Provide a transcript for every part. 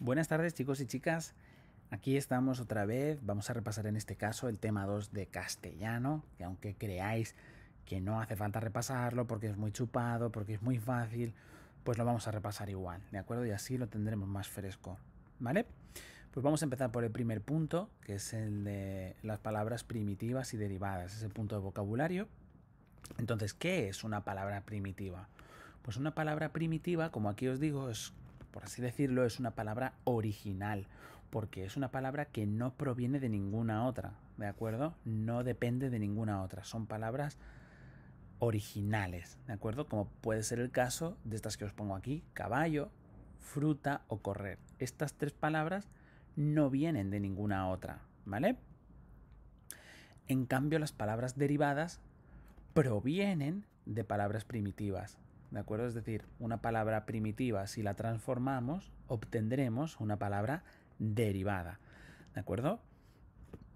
Buenas tardes, chicos y chicas. Aquí estamos otra vez. Vamos a repasar en este caso el tema 2 de castellano, que aunque creáis que no hace falta repasarlo porque es muy chupado, porque es muy fácil, pues lo vamos a repasar igual, ¿de acuerdo? Y así lo tendremos más fresco, ¿vale? Pues vamos a empezar por el primer punto, que es el de las palabras primitivas y derivadas, ese punto de vocabulario. Entonces, ¿qué es una palabra primitiva? Pues una palabra primitiva, como aquí os digo, es, por así decirlo, es una palabra original, porque es una palabra que no proviene de ninguna otra, ¿de acuerdo? No depende de ninguna otra, son palabras originales, ¿de acuerdo? Como puede ser el caso de estas que os pongo aquí, caballo, fruta o correr. Estas tres palabras no vienen de ninguna otra, ¿vale? En cambio, las palabras derivadas provienen de palabras primitivas, ¿de acuerdo? Es decir, una palabra primitiva, si la transformamos, obtendremos una palabra derivada, ¿de acuerdo?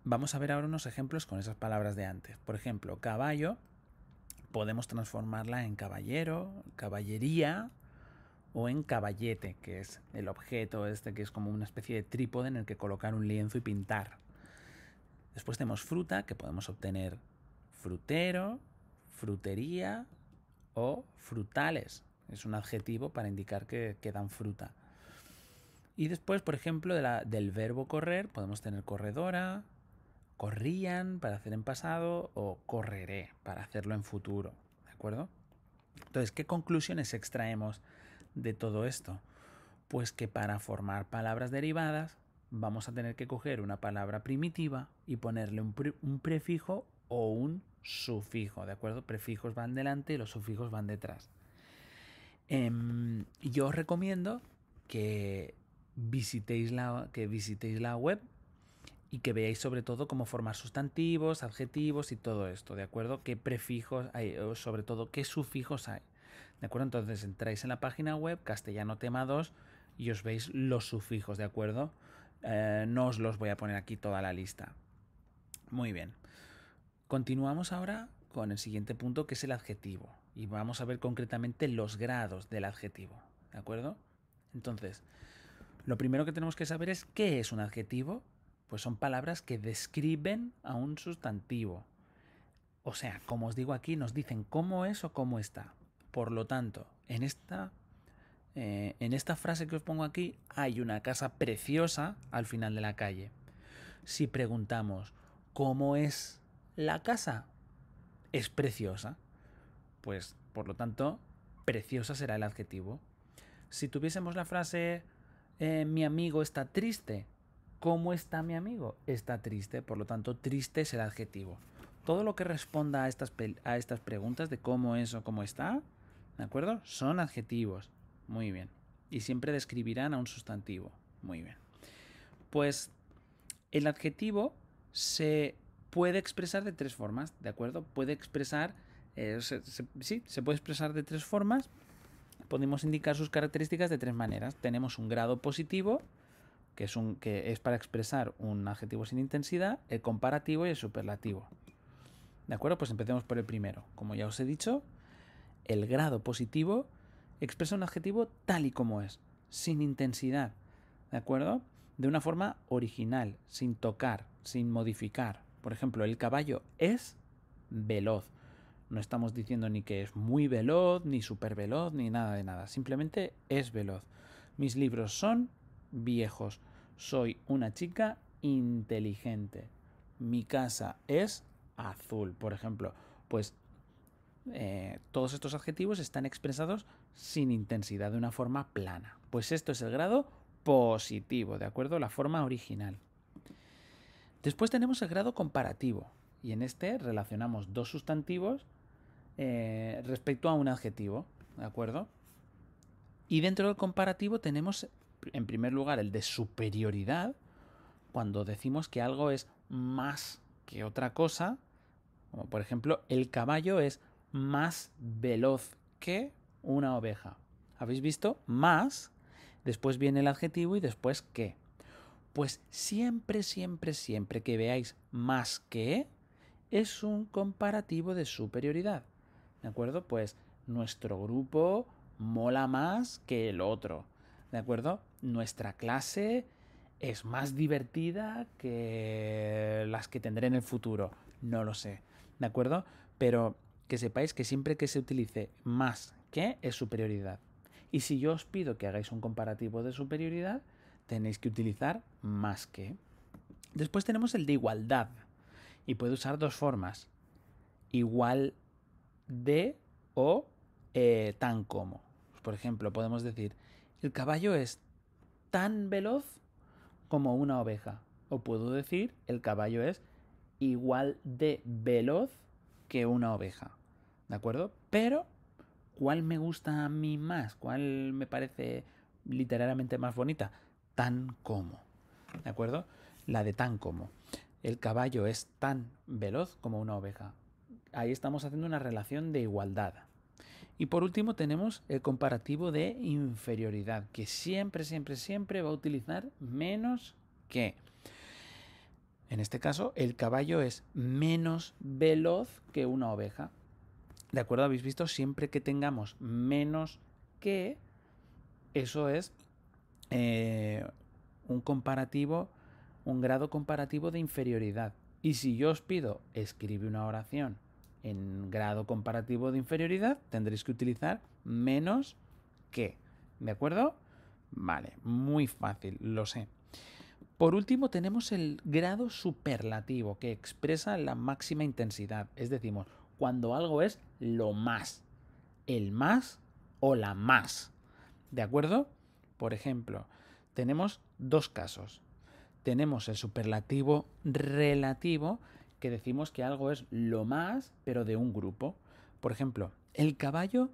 Vamos a ver ahora unos ejemplos con esas palabras de antes. Por ejemplo, caballo, podemos transformarla en caballero, caballería o en caballete, que es el objeto este que es como una especie de trípode en el que colocar un lienzo y pintar. Después tenemos fruta, que podemos obtener frutero, frutería o frutales. Es un adjetivo para indicar que dan fruta. Y después, por ejemplo, del verbo correr, podemos tener corredora, corrían para hacer en pasado o correré para hacerlo en futuro. ¿De acuerdo? Entonces, ¿qué conclusiones extraemos de todo esto? Pues que para formar palabras derivadas vamos a tener que coger una palabra primitiva y ponerle un prefijo o un sufijo, ¿de acuerdo? Prefijos van delante y los sufijos van detrás. Yo os recomiendo que visitéis la web y que veáis sobre todo cómo formar sustantivos, adjetivos y todo esto, ¿de acuerdo? ¿Qué prefijos hay, o sobre todo qué sufijos hay? ¿De acuerdo? Entonces entráis en la página web castellano tema 2 y os veis los sufijos, ¿de acuerdo? No os los voy a poner aquí toda la lista. Muy bien. Continuamos ahora con el siguiente punto, que es el adjetivo. Y vamos a ver concretamente los grados del adjetivo, ¿de acuerdo? Entonces, lo primero que tenemos que saber es qué es un adjetivo. Pues son palabras que describen a un sustantivo. O sea, como os digo aquí, nos dicen cómo es o cómo está. Por lo tanto, en esta frase que os pongo aquí hay una casa preciosa al final de la calle. Si preguntamos cómo es la casa, es preciosa. Pues, por lo tanto, preciosa será el adjetivo. Si tuviésemos la frase mi amigo está triste, ¿cómo está mi amigo? Está triste, por lo tanto, triste es el adjetivo. Todo lo que responda a estas preguntas de cómo es o cómo está, ¿de acuerdo? Son adjetivos. Muy bien. Y siempre describirán a un sustantivo. Muy bien. Pues el adjetivo se puede expresar de tres formas, ¿de acuerdo? Puede expresar, se puede expresar de tres formas. Podemos indicar sus características de tres maneras. Tenemos un grado positivo, que es para expresar un adjetivo sin intensidad, el comparativo y el superlativo. ¿De acuerdo? Pues empecemos por el primero. Como ya os he dicho, el grado positivo expresa un adjetivo tal y como es, sin intensidad. ¿De acuerdo? De una forma original, sin tocar, sin modificar. Por ejemplo, el caballo es veloz. No estamos diciendo ni que es muy veloz, ni súper veloz, ni nada de nada. Simplemente es veloz. Mis libros son viejos. Soy una chica inteligente. Mi casa es azul, por ejemplo. Pues todos estos adjetivos están expresados sin intensidad, de una forma plana. Pues esto es el grado positivo, ¿de acuerdo? La forma original. Después tenemos el grado comparativo. Y en este relacionamos dos sustantivos respecto a un adjetivo, ¿de acuerdo? Y dentro del comparativo tenemos, en primer lugar, el de superioridad, cuando decimos que algo es más que otra cosa, como por ejemplo, el caballo es más veloz que una oveja. ¿Habéis visto? Más, después viene el adjetivo y después qué. Pues siempre, siempre, siempre que veáis más que, es un comparativo de superioridad. ¿De acuerdo? Pues nuestro grupo mola más que el otro. ¿de acuerdo? Nuestra clase es más divertida que las que tendré en el futuro. No lo sé, ¿de acuerdo? Pero que sepáis que siempre que se utilice más que es superioridad. Y si yo os pido que hagáis un comparativo de superioridad, tenéis que utilizar más que. Después tenemos el de igualdad. Y puede usar dos formas. Igual de o tan como. Por ejemplo, podemos decir, el caballo es tan veloz como una oveja. O puedo decir, el caballo es igual de veloz que una oveja. ¿De acuerdo? Pero, ¿cuál me gusta a mí más? ¿Cuál me parece literalmente más bonita? Tan como. ¿De acuerdo? La de tan como. El caballo es tan veloz como una oveja. Ahí estamos haciendo una relación de igualdad. Y por último tenemos el comparativo de inferioridad, que siempre, siempre, siempre va a utilizar menos que. En este caso, el caballo es menos veloz que una oveja. ¿De acuerdo? ¿Habéis visto? Siempre que tengamos menos que, eso es un comparativo, un grado comparativo de inferioridad. Y si yo os pido escribir una oración en grado comparativo de inferioridad, tendréis que utilizar menos que. ¿De acuerdo? Vale, muy fácil, lo sé. Por último tenemos el grado superlativo, que expresa la máxima intensidad. Es decir, cuando algo es lo más, el más o la más. ¿De acuerdo? Por ejemplo, tenemos dos casos. Tenemos el superlativo relativo, que decimos que algo es lo más, pero de un grupo. Por ejemplo, el caballo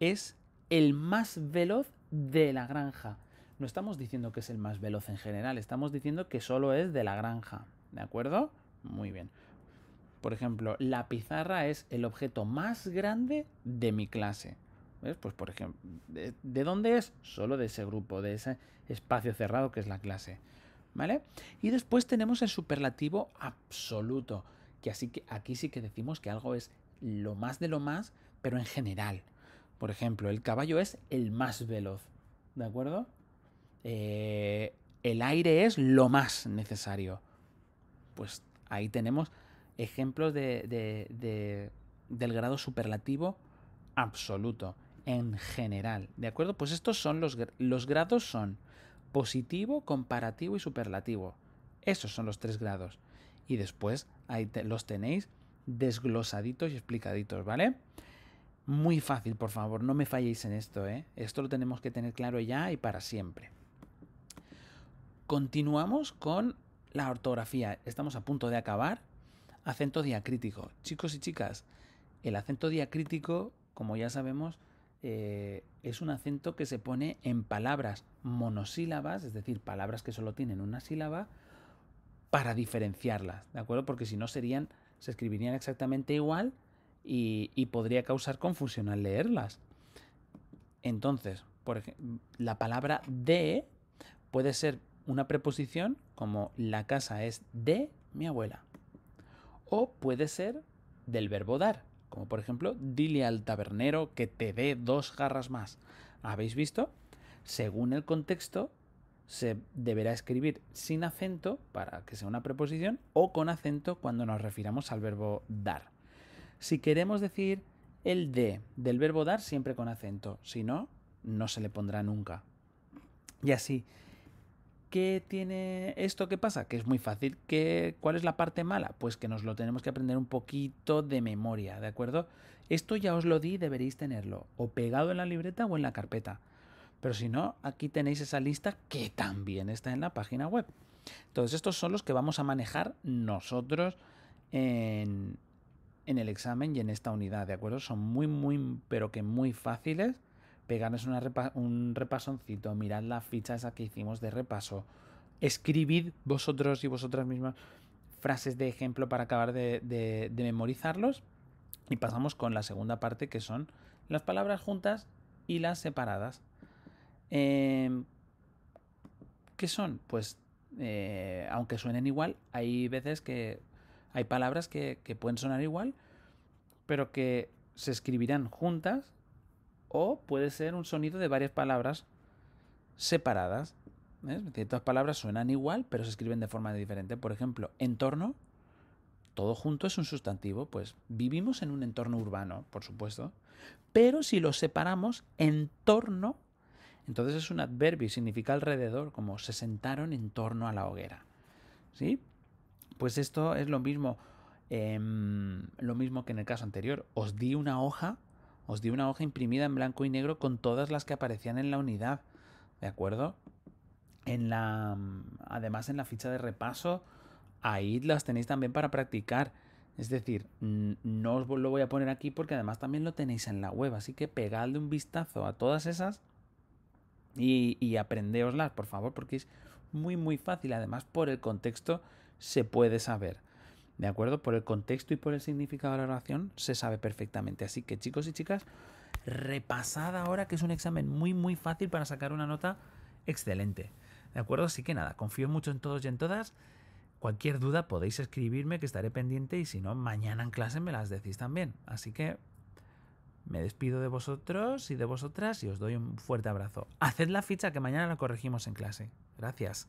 es el más veloz de la granja. No estamos diciendo que es el más veloz en general, estamos diciendo que solo es de la granja. ¿De acuerdo? Muy bien. Por ejemplo, la pizarra es el objeto más grande de mi clase. ¿Ves? Pues por ejemplo, ¿de dónde es? Solo de ese grupo, de ese espacio cerrado que es la clase. ¿Vale? Y después tenemos el superlativo absoluto, que aquí sí que decimos que algo es lo más de lo más, pero en general. Por ejemplo, el caballo es el más veloz, ¿de acuerdo? El aire es lo más necesario. Pues ahí tenemos ejemplos del grado superlativo absoluto, en general, ¿de acuerdo? Pues estos son los grados son positivo, comparativo y superlativo. Esos son los tres grados. Y después ahí los tenéis desglosaditos y explicaditos, ¿vale? Muy fácil, por favor, no me falléis en esto, ¿eh? Esto lo tenemos que tener claro ya y para siempre. Continuamos con la ortografía. Estamos a punto de acabar. Acento diacrítico. Chicos y chicas, el acento diacrítico, como ya sabemos, es un acento que se pone en palabras monosílabas, es decir, palabras que solo tienen una sílaba, para diferenciarlas, ¿de acuerdo? Porque si no se escribirían exactamente igual y podría causar confusión al leerlas. Entonces, por ejemplo, la palabra de puede ser una preposición como la casa es de mi abuela. O puede ser del verbo dar, como por ejemplo, dile al tabernero que te dé 2 jarras más. ¿Habéis visto? Según el contexto, se deberá escribir sin acento para que sea una preposición o con acento cuando nos refiramos al verbo dar. Si queremos decir el de del verbo dar, siempre con acento. Si no, no se le pondrá nunca. Y así. ¿Qué tiene esto? ¿Qué pasa? Que es muy fácil. ¿Cuál es la parte mala? Pues que nos lo tenemos que aprender un poquito de memoria, ¿de acuerdo? Esto ya os lo di, deberéis tenerlo o pegado en la libreta o en la carpeta. Pero si no, aquí tenéis esa lista que también está en la página web. Entonces, estos son los que vamos a manejar nosotros en el examen y en esta unidad, ¿de acuerdo? Son muy, pero que muy fáciles. Pegarnos un repasoncito, mirad la ficha esa que hicimos de repaso, escribid vosotros y vosotras mismas frases de ejemplo para acabar de memorizarlos y pasamos con la segunda parte, que son las palabras juntas y las separadas. ¿Qué son? Pues aunque suenen igual, hay veces que hay palabras que pueden sonar igual, pero que se escribirán juntas, o puede ser un sonido de varias palabras separadas. ¿Ves? Ciertas palabras suenan igual, pero se escriben de forma diferente. Por ejemplo, entorno, todo junto es un sustantivo. Pues vivimos en un entorno urbano, por supuesto. Pero si lo separamos, entorno, entonces es un adverbio y significa alrededor, como se sentaron en torno a la hoguera. ¿Sí? Pues esto es lo mismo que en el caso anterior. Os di una hoja imprimida en blanco y negro con todas las que aparecían en la unidad. ¿De acuerdo? Además, en la ficha de repaso, ahí las tenéis también para practicar. Es decir, no os lo voy a poner aquí porque además también lo tenéis en la web. Así que pegadle un vistazo a todas esas y aprendeoslas, por favor, porque es muy, muy fácil. Además, por el contexto se puede saber. ¿De acuerdo? Por el contexto y por el significado de la oración se sabe perfectamente. Así que, chicos y chicas, repasad ahora que es un examen muy, muy fácil para sacar una nota excelente. ¿De acuerdo? Así que nada, confío mucho en todos y en todas. Cualquier duda podéis escribirme, que estaré pendiente, y si no, mañana en clase me las decís también. Así que me despido de vosotros y de vosotras y os doy un fuerte abrazo. Haced la ficha que mañana la corregimos en clase. Gracias.